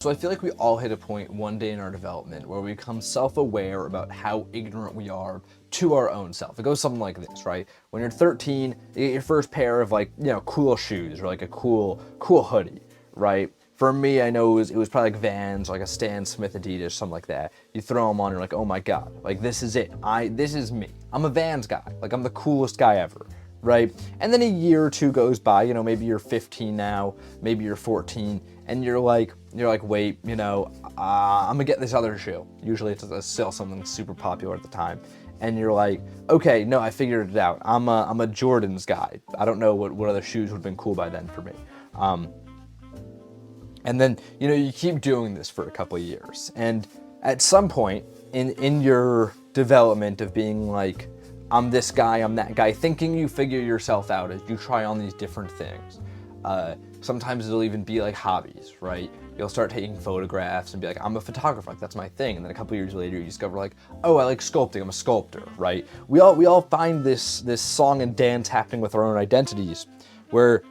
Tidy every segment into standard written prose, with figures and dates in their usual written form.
So I feel like we all hit a point one day in our development where we become self-aware about how ignorant we are to our own self. It goes something like this, right? When you're 13, you get your first pair of cool shoes or like a cool hoodie, right? For me, I know it was probably like Vans, like a Stan Smith Adidas, something like that. You throw them on, and you're like, oh my God, like this is it. This is me. I'm a Vans guy. Like I'm the coolest guy ever, right? And then a year or two goes by, maybe you're 15 now, maybe you're 14, and you're like, wait, I'm gonna get this other shoe. Usually it's still something super popular at the time. And you're like, okay, no, I figured it out. I'm a Jordans guy. I don't know what other shoes would have been cool by then for me. And then, you keep doing this for a couple of years. And at some point in your development of being like, I'm this guy, I'm that guy, thinking you figure yourself out as you try on these different things. Sometimes it'll even be like hobbies, right? You'll start taking photographs and be like, I'm a photographer, like that's my thing. And then a couple years later, you discover like, oh, I like sculpting, I'm a sculptor, right? We all find this song and dance happening with our own identities, where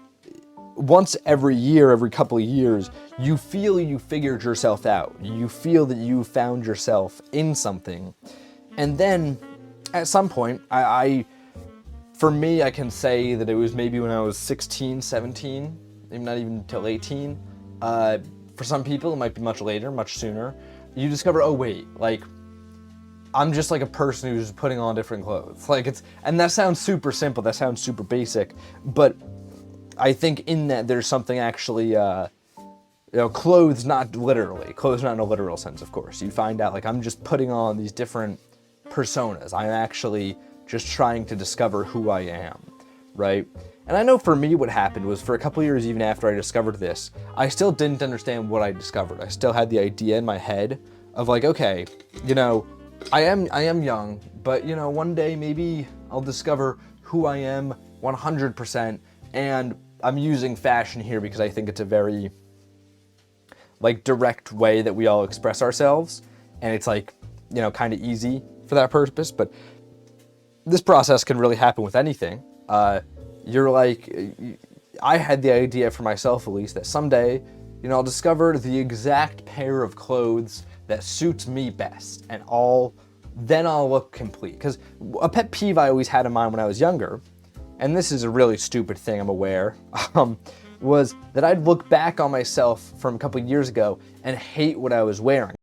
once every year, every couple of years, you feel you figured yourself out. You feel that you found yourself in something. And then at some point, for me, I can say that it was maybe when I was 16, 17, maybe not even until 18. For some people, it might be much later, much sooner. You discover, oh wait, like, I'm just like a person who's putting on different clothes. And that sounds super simple, that sounds super basic, but I think in that there's something actually, clothes not in a literal sense, of course. You find out, like, I'm just putting on these different personas. I'm actually just trying to discover who I am, right? And I know for me what happened was for a couple years, even after I discovered this, I still didn't understand what I discovered. I still had the idea in my head of like, okay, I am young, but one day maybe I'll discover who I am 100%. And I'm using fashion here because I think it's a very direct way that we all express ourselves. And it's kind of easy for that purpose, but this process can really happen with anything. I had the idea for myself, at least, that someday, I'll discover the exact pair of clothes that suits me best, and then I'll look complete. Because a pet peeve I always had in mind when I was younger, and this is a really stupid thing, I'm aware, was that I'd look back on myself from a couple years ago and hate what I was wearing.